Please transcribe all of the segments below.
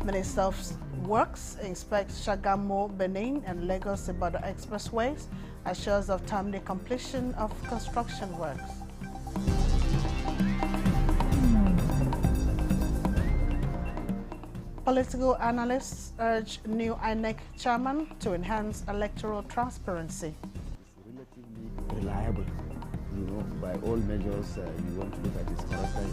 Minister of Works inspects Shagamu, Benin and Lagos Ibadan expressways, assures of timely completion of construction works. Political analysts urge new INEC chairman to enhance electoral transparency. It's relatively reliable, by all measures. You want to look at his character,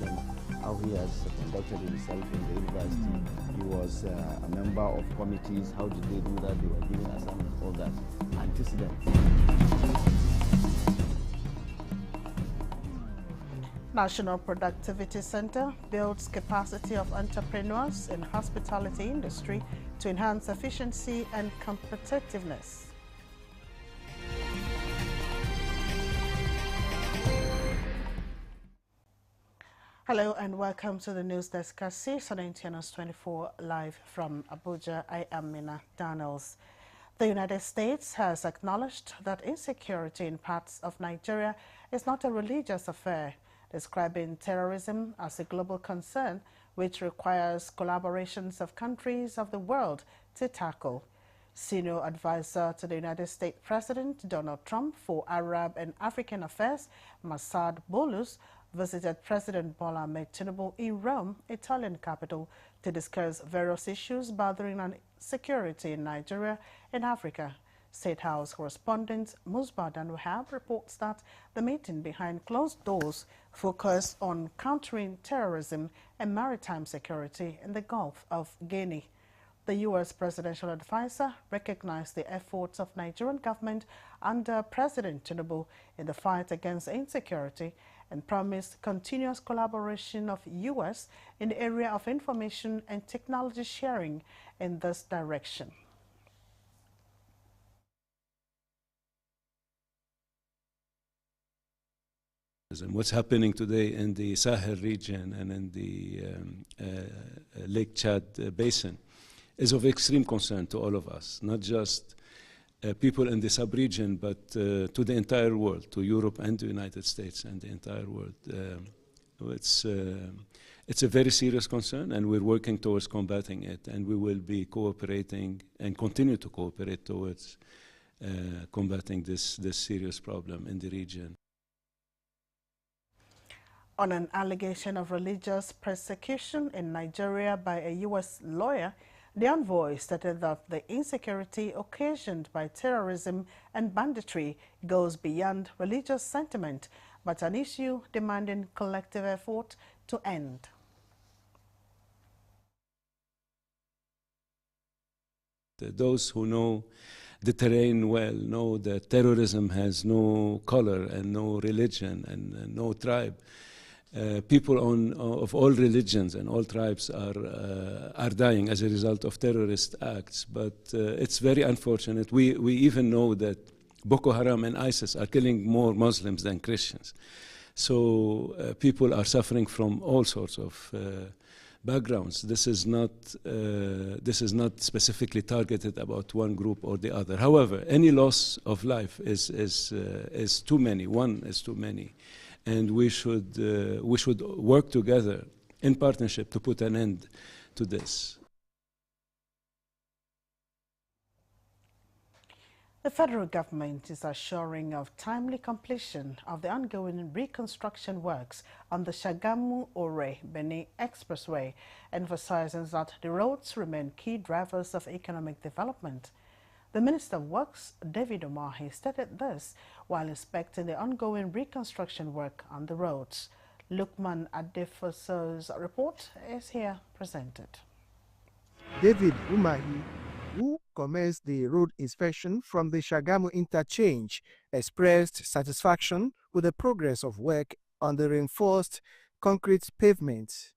and how he has conducted himself in the university. He was a member of committees. How did they do that? They were giving assignments, all that. Antecedents. National Productivity Center builds capacity of entrepreneurs in hospitality industry to enhance efficiency and competitiveness. Hello and welcome to the News Desk at 6 on NTNS 24 live from Abuja. I am Mina Daniels. The United States has acknowledged that insecurity in parts of Nigeria is not a religious affair, describing terrorism as a global concern which requires collaborations of countries of the world to tackle. Senior advisor to the United States President Donald Trump for Arab and African Affairs, Massad Boulous, visited President Bola Ahmed Tinubu in Rome, Italian capital, to discuss various issues bothering on security in Nigeria and Africa. State House correspondent Musbadan Wahab reports that the meeting behind closed doors focused on countering terrorism and maritime security in the Gulf of Guinea. The U.S. presidential advisor recognized the efforts of Nigerian government under President Tinubu in the fight against insecurity and promised continuous collaboration of U.S. in the area of information and technology sharing in this direction. What's happening today in the Sahel region and in the Lake Chad basin is of extreme concern to all of us, not just people in the sub-region, but to the entire world, to Europe and the United States and the entire world. It's a very serious concern, and we're working towards combating it, and we will be cooperating and continue to cooperate towards combating this serious problem in the region. On an allegation of religious persecution in Nigeria by a U.S. lawyer, the envoy stated that the insecurity occasioned by terrorism and banditry goes beyond religious sentiment, but an issue demanding collective effort to end. Those who know the terrain well know that terrorism has no color and no religion and no tribe. People of all religions and all tribes are dying as a result of terrorist acts, but it's very unfortunate. We even know that Boko Haram and ISIS are killing more Muslims than Christians. So people are suffering from all sorts of backgrounds. This is not specifically targeted about one group or the other. However, any loss of life is too many. One is too many. And we should work together in partnership to put an end to this. The federal government is assuring of timely completion of the ongoing reconstruction works on the Shagamu-Ore-Benin Expressway, emphasizing that the roads remain key drivers of economic development. The Minister of Works, David Umahi, stated this while inspecting the ongoing reconstruction work on the roads. Lukman Adefoso's report is here presented. David Umahi, who commenced the road inspection from the Shagamu interchange, expressed satisfaction with the progress of work on the reinforced concrete pavement.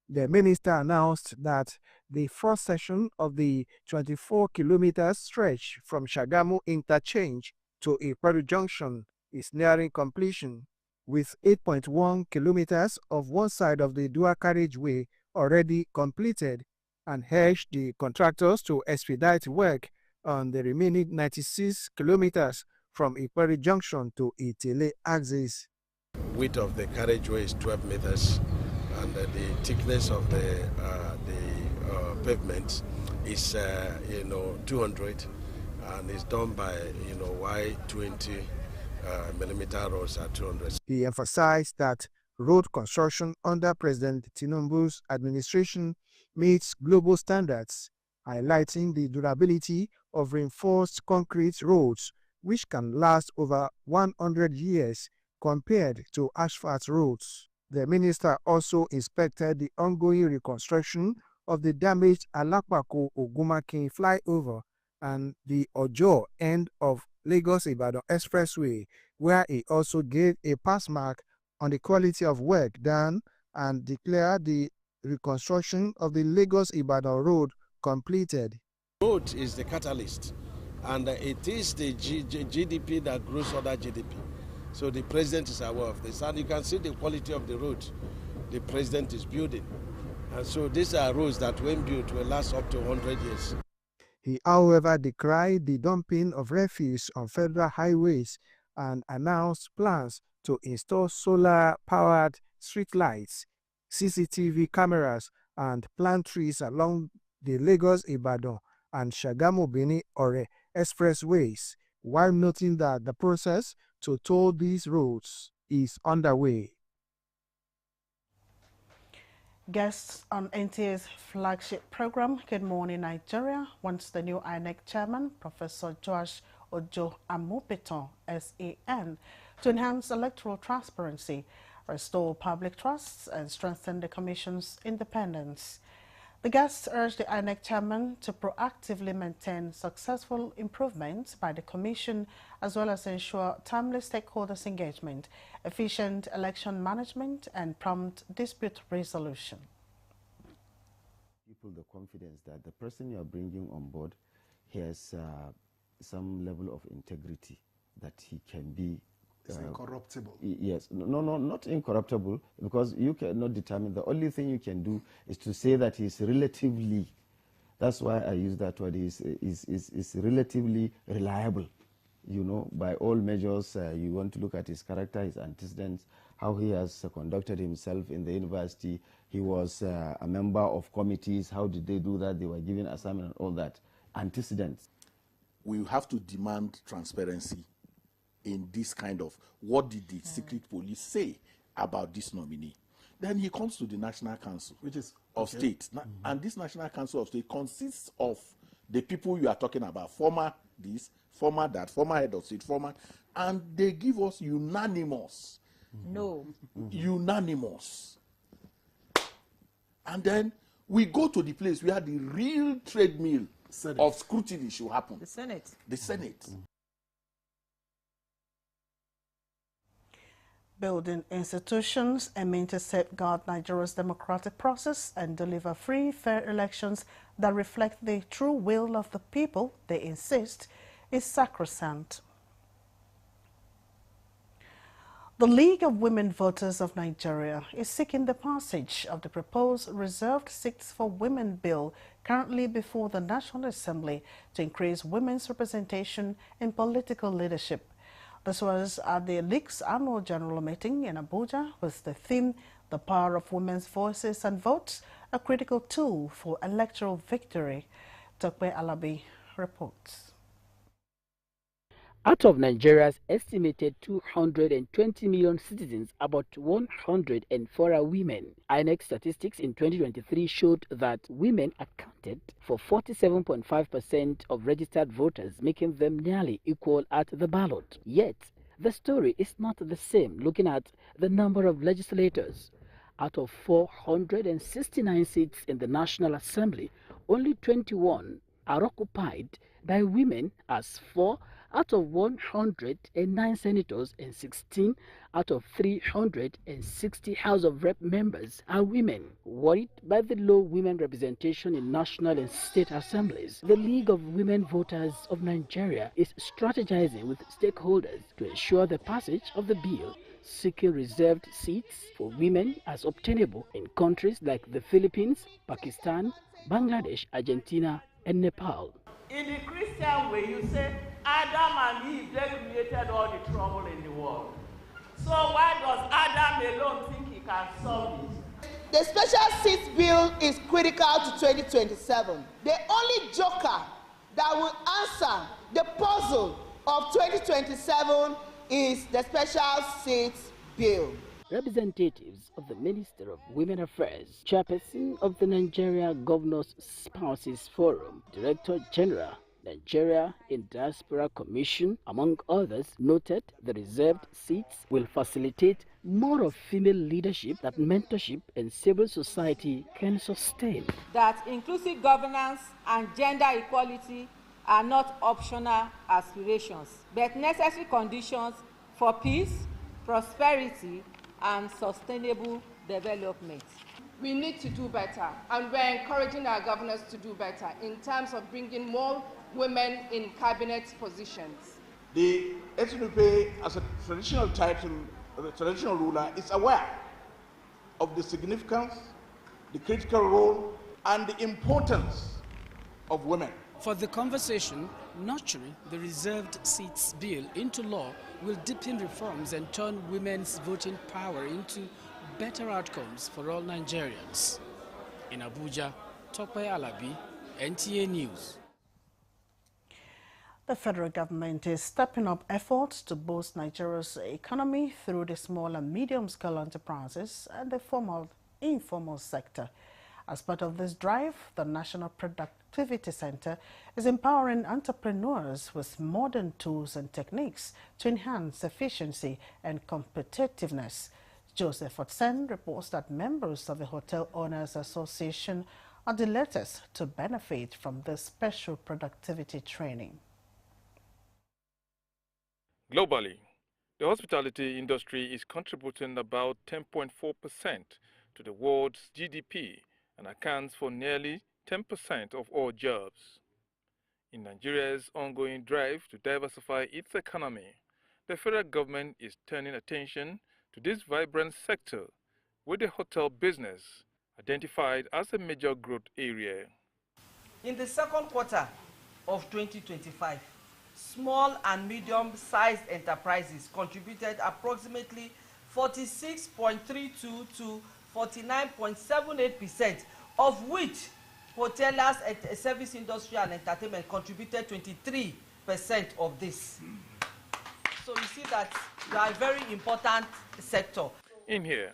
The minister announced that the first section of the 24-kilometer stretch from Shagamu interchange to Ikweru Junction is nearing completion, with 8.1 kilometers of one side of the dual carriageway already completed, and urged the contractors to expedite work on the remaining 96 kilometers from Ikweru Junction to Itele axis. Width of the carriageway is 12 meters, and the thickness of the pavement is 200, and it's done by Y20 millimeter roads at 200. He emphasized that road construction under President Tinubu's administration meets global standards, highlighting the durability of reinforced concrete roads, which can last over 100 years compared to asphalt roads. The minister also inspected the ongoing reconstruction of the damaged Alapako-Ogumakin flyover and the Ojo end of Lagos-Ibadan Expressway, where he also gave a pass mark on the quality of work done and declared the reconstruction of the Lagos-Ibadan road completed. Road is the catalyst, and it is the GDP that grows other GDP. So the president is aware of this, and you can see the quality of the road the president is building. And so these are roads that when built will last up to 100 years. He, however, decried the dumping of refuse on federal highways and announced plans to install solar-powered streetlights, CCTV cameras, and plant trees along the Lagos-Ibadan and Shagamu-Benin-Ore expressways, while noting that the process to toll these roads is underway. Guests on NTA's flagship program, Good Morning Nigeria, wants the new INEC chairman, Professor Joash Ojo Amupiton, SAN, to enhance electoral transparency, restore public trusts, and strengthen the Commission's independence. The guests urged the INEC chairman to proactively maintain successful improvements by the Commission, as well as ensure timely stakeholders' engagement, efficient election management, and prompt dispute resolution. People the confidence that the person you are bringing on board has some level of integrity, that he can be incorruptible. Yes, no, not incorruptible, because you cannot determine. The only thing you can do is to say that he's relatively, that's why I use that word, is relatively reliable. You know, by all measures, you want to look at his character, his antecedents, how he has conducted himself in the university. He was a member of committees. How did they do that? They were given assignment and all that. Antecedents. We have to demand transparency in this kind of, what did the secret police say about this nominee? Then he comes to the National Council, which is of State. And this National Council of State consists of the people you are talking about, former this, former that, former head of state, former, and they give us unanimous. No. Unanimous. And then we go to the place where the real treadmill of scrutiny should happen. The Senate. The Senate. Building institutions aiming to safeguard Nigeria's democratic process and deliver free, fair elections that reflect the true will of the people, they insist, is sacrosanct. The League of Women Voters of Nigeria is seeking the passage of the proposed Reserved Seats for Women bill currently before the National Assembly to increase women's representation in political leadership. This was at the League's annual general meeting in Abuja with the theme, The Power of Women's Voices and Votes, a Critical Tool for Electoral Victory. Tokwe Alabi reports. Out of Nigeria's estimated 220 million citizens, about 104 are women. INEC statistics in 2023 showed that women accounted for 47.5% of registered voters, making them nearly equal at the ballot. Yet, the story is not the same looking at the number of legislators. Out of 469 seats in the National Assembly, only 21 are occupied by women, as 4 out of 109 senators and 16 out of 360 House of Rep members are women. Worried by the low women representation in national and state assemblies, the League of Women Voters of Nigeria is strategizing with stakeholders to ensure the passage of the bill, seeking reserved seats for women as obtainable in countries like the Philippines, Pakistan, Bangladesh, Argentina, and Nepal. In the Christian way, you say Adam and Eve, they created all the trouble in the world. So why does Adam alone think he can solve it? The special seats bill is critical to 2027. The only joker that will answer the puzzle of 2027 is the special seats bill. Representatives of the Minister of Women Affairs, Chairperson of the Nigeria Governors Spouses Forum, Director General, Nigeria in Diaspora Commission, among others, noted the reserved seats will facilitate more of female leadership that mentorship and civil society can sustain. That inclusive governance and gender equality are not optional aspirations, but necessary conditions for peace, prosperity, and sustainable development. We need to do better, and we're encouraging our governors to do better in terms of bringing more women in cabinet positions. The Etinupe, as a traditional title, the traditional ruler, is aware of the significance, the critical role, and the importance of women. For the conversation, nurturing the reserved seats bill into law will deepen reforms and turn women's voting power into better outcomes for all Nigerians. In Abuja, Tope Alabi, NTA News. The federal government is stepping up efforts to boost Nigeria's economy through the small and medium-scale enterprises and the informal sector. As part of this drive, the National Productivity Center is empowering entrepreneurs with modern tools and techniques to enhance efficiency and competitiveness. Joseph Otsen reports that members of the Hotel Owners Association are the latest to benefit from this special productivity training. Globally, the hospitality industry is contributing about 10.4% to the world's GDP and accounts for nearly 10% of all jobs. In Nigeria's ongoing drive to diversify its economy, the federal government is turning attention to this vibrant sector, with the hotel business identified as a major growth area. In the second quarter of 2025, small and medium-sized enterprises contributed approximately 46.32 to 49.78%, of which hoteliers, service industry and entertainment contributed 23% of this. So you see that they are a very important sector. In here,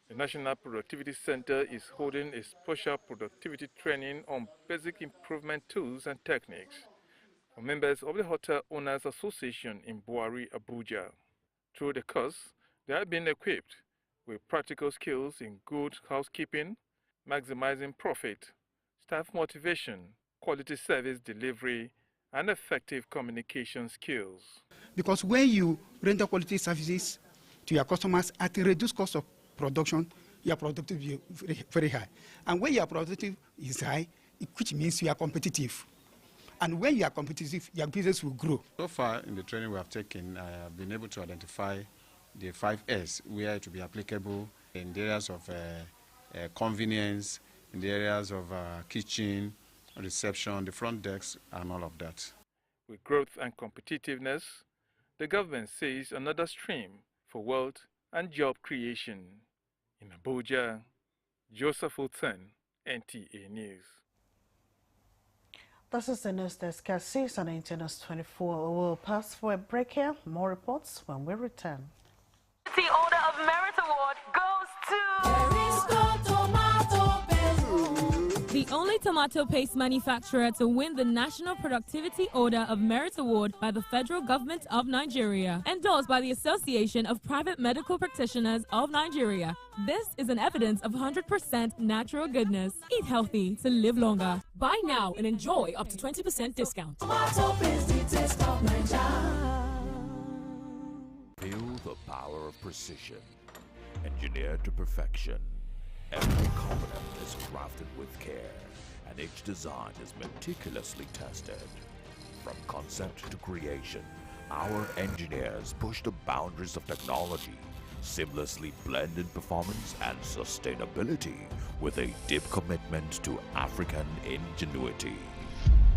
the National Productivity Center is holding a special productivity training on basic improvement tools and techniques for members of the Hotel Owners Association in Buhari, Abuja. Through the course, they have been equipped with practical skills in good housekeeping, maximizing profit, staff motivation, quality service delivery, and effective communication skills. Because when you render quality services to your customers at a reduced cost of production, your productivity is very, very high. And when your productivity is high, which means you are competitive. And when you are competitive, your business will grow. So far in the training we have taken, I have been able to identify the 5 S where it will be applicable in the areas of convenience, in the areas of kitchen, reception, the front desk, and all of that. With growth and competitiveness, the government sees another stream for wealth and job creation. In Abuja, Joseph Otsen, NTA News. This is the News Desk at 6 on NTA 24. We will pass for a break here. More reports when we return. The Order of Merit Award goes to Tomato Paste. The only tomato paste manufacturer to win the National Productivity Order of Merit Award by the Federal Government of Nigeria, endorsed by the Association of Private Medical Practitioners of Nigeria. This is an evidence of 100% natural goodness. Eat healthy to live longer. Buy now and enjoy up to 20% discount. Tomato Paste, the taste of Nigeria. Feel the power of precision, engineered to perfection. Every component is crafted with care, and each design is meticulously tested. From concept to creation, our engineers push the boundaries of technology, seamlessly blending performance and sustainability with a deep commitment to African ingenuity.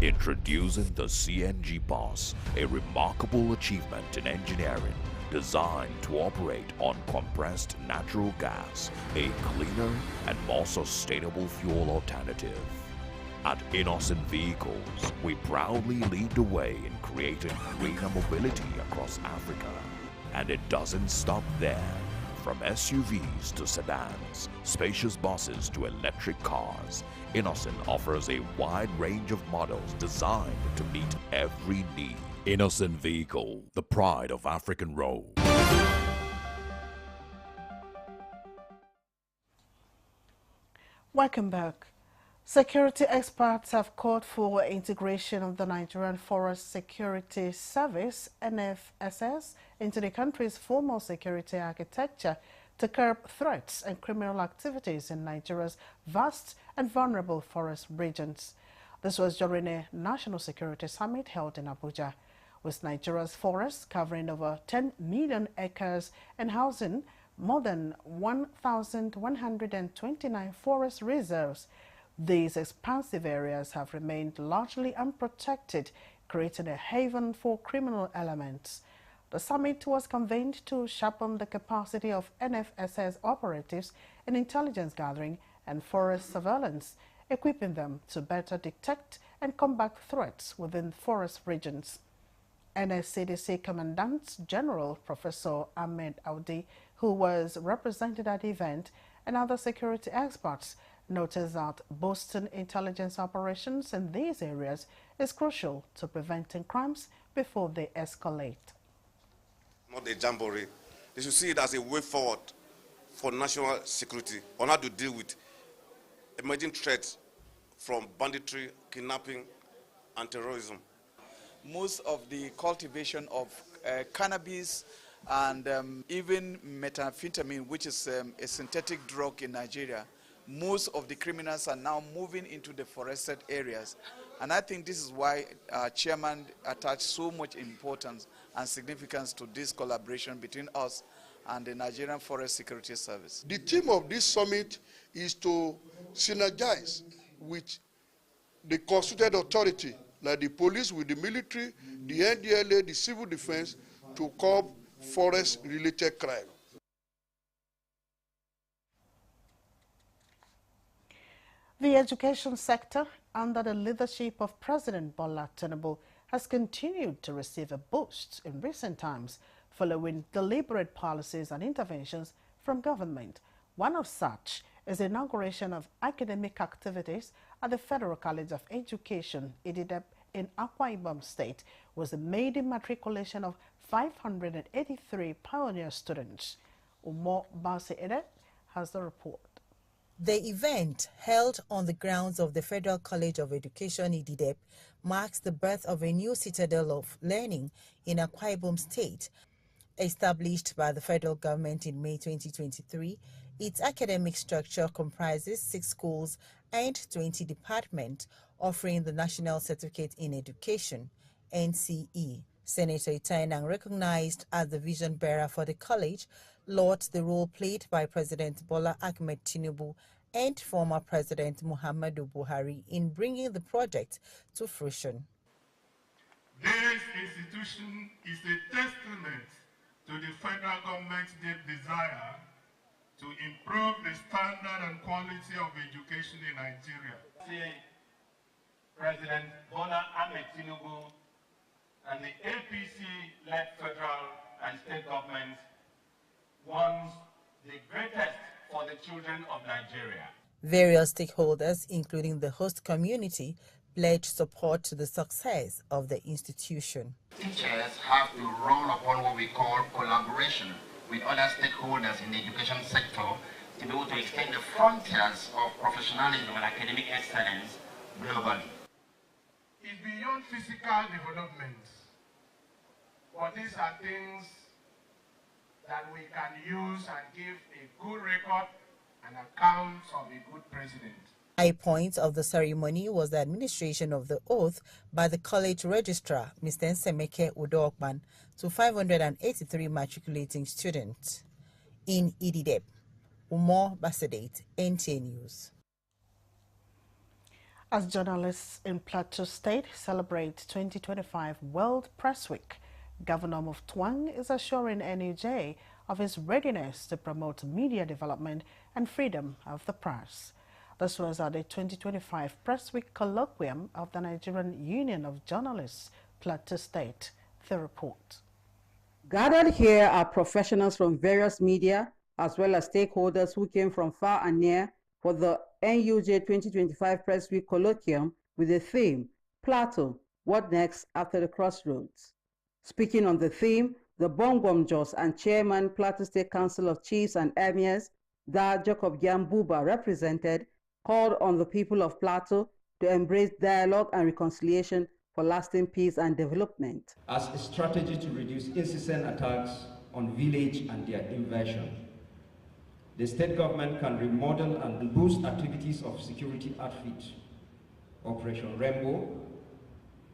Introducing the CNG Boss, a remarkable achievement in engineering designed to operate on compressed natural gas, a cleaner and more sustainable fuel alternative. At Innocent Vehicles, we proudly lead the way in creating greener mobility across Africa. And it doesn't stop there. From SUVs to sedans, spacious buses to electric cars, Innocent offers a wide range of models designed to meet every need. Innocent Vehicle, the pride of African Road. Welcome back. Security experts have called for integration of the Nigerian Forest Security Service, NFSS, into the country's formal security architecture to curb threats and criminal activities in Nigeria's vast and vulnerable forest regions. This was during a national security summit held in Abuja, with Nigeria's forests covering over 10 million acres and housing more than 1,129 forest reserves. These expansive areas have remained largely unprotected, creating a haven for criminal elements. The summit was convened to sharpen the capacity of NFSS operatives in intelligence gathering and forest surveillance, equipping them to better detect and combat threats within forest regions. NSCDC Commandant General Professor Ahmed Audi, who was represented at the event, and other security experts noticed that boosting intelligence operations in these areas is crucial to preventing crimes before they escalate. Not a jamboree. They should see it as a way forward for national security on how to deal with emerging threats from banditry, kidnapping, and terrorism. Most of the cultivation of cannabis and even methamphetamine, which is a synthetic drug in Nigeria, most of the criminals are now moving into the forested areas. And I think this is why Chairman attached so much importance and significance to this collaboration between us and the Nigerian Forest Security Service. The theme of this summit is to synergize with the constituted authority, like the police with the military, the NDLA, the civil defense, to curb forest-related crime. The education sector, under the leadership of President Bola Tinubu, has continued to receive a boost in recent times following deliberate policies and interventions from government. One of such is the inauguration of academic activities at the Federal College of Education, IDIDEP, in Akwa Ibom State, with a maiden matriculation of 583 pioneer students. Umo Basi Ede has the report. The event, held on the grounds of the Federal College of Education IDIDEP, marks the birth of a new citadel of learning in Akwa Ibom State. Established by the federal government in May 2023, its academic structure comprises 6 schools and 20 departments, offering the National Certificate in Education, NCE. Senator Itainang, recognized as the vision bearer for the college, lauded the role played by President Bola Ahmed Tinubu and former President Muhammadu Buhari in bringing the project to fruition. This institution is a testament to the federal government's deep desire to improve the standard and quality of education in Nigeria. President Bola Ahmed Tinubu and the APC-led federal and state governments wants the greatest for the children of Nigeria. Various stakeholders, including the host community, pledged support to the success of the institution. Teachers have to run upon what we call collaboration with other stakeholders in the education sector to be able to extend the frontiers of professionalism and academic excellence globally. It's beyond physical development, but these are things that we can use and give a good record and account of a good president. High point of the ceremony was the administration of the oath by the college registrar, Mr. Nsemeke Udokban, to 583 matriculating students. In IDIDEP, Umar Basadate, NTA News. As journalists in Plateau State celebrate 2025 World Press Week, Governor Mufwang is assuring NUJ of his readiness to promote media development and freedom of the press. This was at the 2025 Press Week Colloquium of the Nigerian Union of Journalists, Plateau State. The report. Gathered here are professionals from various media as well as stakeholders who came from far and near for the NUJ 2025 Press Week Colloquium with the theme, Plateau, What Next After the Crossroads? Speaking on the theme, the Bongwam Jos and Chairman Plateau State Council of Chiefs and Emirs, Da Jacob Gyambuba represented, called on the people of Plateau to embrace dialogue and reconciliation for lasting peace and development. As a strategy to reduce incessant attacks on village and their invasion, the state government can remodel and boost activities of security outfit, Operation Rainbow,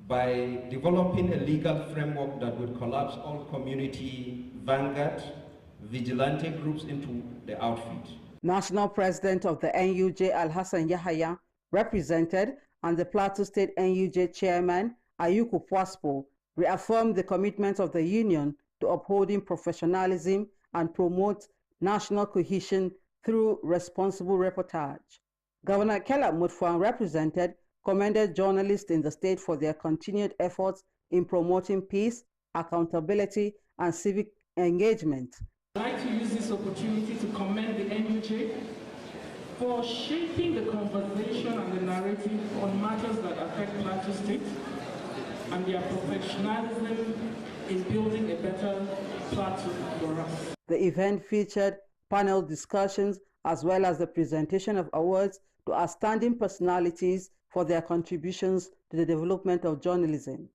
by developing a legal framework that would collapse all community vanguard vigilante groups into the outfit. National President of the NUJ Al-Hassan Yahaya represented, and the Plateau State NUJ Chairman Ayuku Pwaspo reaffirmed the commitment of the union to upholding professionalism and promote national cohesion through responsible reportage. Governor Caleb Mutfwang represented, commended journalists in the state for their continued efforts in promoting peace, accountability, and civic engagement. I'd like to use this opportunity to commend the NUJ for shaping the conversation and the narrative on matters that affect Plateau State and their professionalism in building a better Plateau for us. The event featured panel discussions as well as the presentation of awards to outstanding personalities for their contributions to the development of journalism.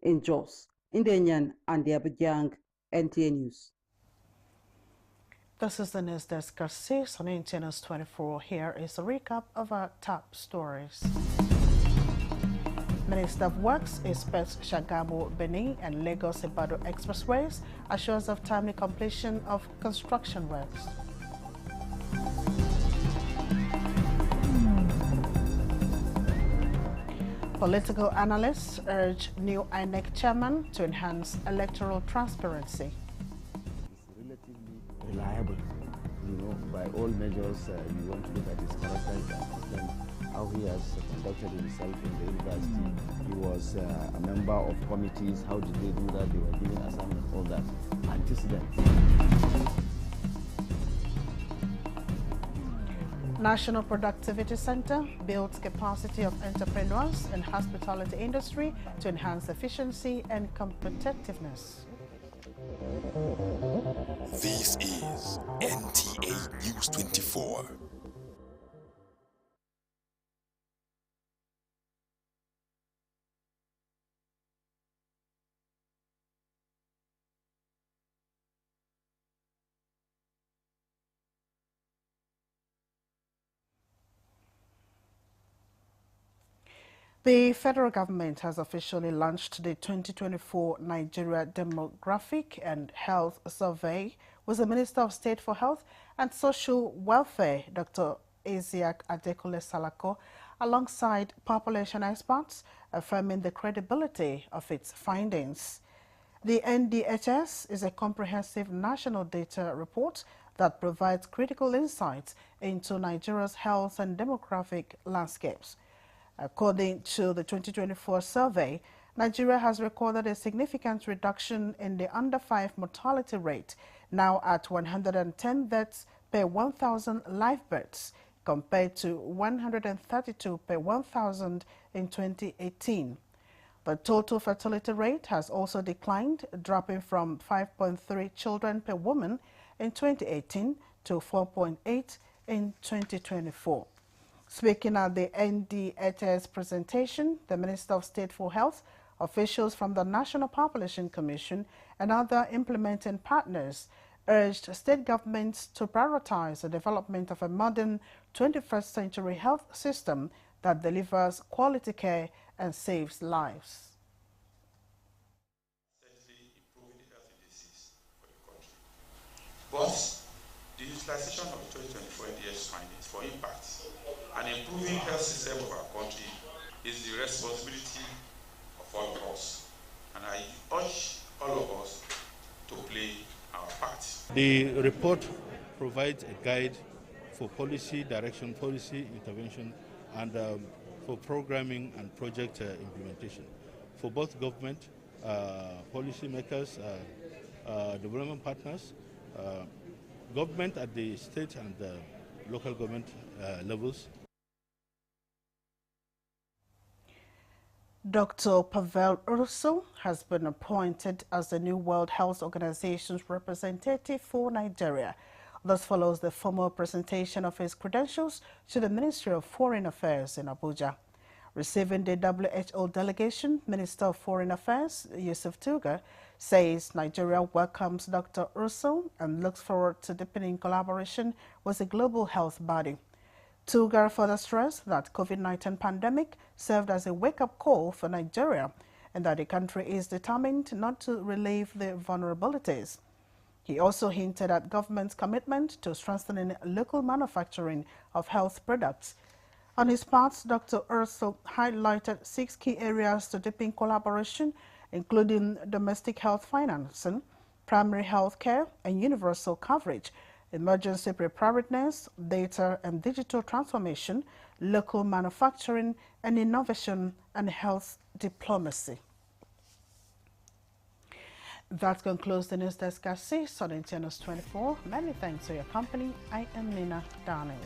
In Jos, Indenyan and Abidjan, NTA News. This is the News Desk at 6 on NTN's 24. Here is a recap of our top stories. Minister of Works expects Shagamu, Benin and Lagos Ibadan expressways assures of timely completion of construction works. Political analysts urge new INEC chairman to enhance electoral transparency. Reliable, by all measures. You want to look at his character, how he has conducted himself in the university. He was a member of committees. How did they do that? They were giving assignments, all that. Antecedents. National Productivity Center builds capacity of entrepreneurs in hospitality industry to enhance efficiency and competitiveness. This is NTA News 24. The federal government has officially launched the 2024 Nigeria Demographic and Health Survey with the Minister of State for Health and Social Welfare, Dr. Isiaq Adekule Salako, alongside population experts, affirming the credibility of its findings. The NDHS is a comprehensive national data report that provides critical insights into Nigeria's health and demographic landscapes. According to the 2024 survey, Nigeria has recorded a significant reduction in the under-5 mortality rate, now at 110 deaths per 1,000 live births, compared to 132 per 1,000 in 2018. The total fertility rate has also declined, dropping from 5.3 children per woman in 2018 to 4.8 in 2024. Speaking at the NDHS presentation, the Minister of State for Health, officials from the National Population Commission and other implementing partners urged state governments to prioritize the development of a modern 21st century health system that delivers quality care and saves lives. Both the utilization of 2024 NDHS findings for impact and improving health system of our country is the responsibility of all of us. And I urge all of us to play our part. The report provides a guide for policy direction, policy intervention, and for programming and project implementation for both government, policy makers, development partners, government at the state and local government levels. Dr. Pavel Urso has been appointed as the new World Health Organization's representative for Nigeria. This follows the formal presentation of his credentials to the Ministry of Foreign Affairs in Abuja. Receiving the WHO delegation, Minister of Foreign Affairs, Yusuf Tuga, says Nigeria welcomes Dr. Urso and looks forward to deepening collaboration with the global health body. Tuga further stressed that COVID-19 pandemic served as a wake-up call for Nigeria and that the country is determined not to relieve the vulnerabilities. He also hinted at government's commitment to strengthening local manufacturing of health products. On his part, Dr. Urso highlighted 6 key areas to deepen collaboration, including domestic health financing, primary health care and universal coverage, emergency preparedness, data and digital transformation, local manufacturing and innovation, and health diplomacy. That concludes the news desk at 6 on NTNS 24. Many thanks for your company. I am Nina Daniels.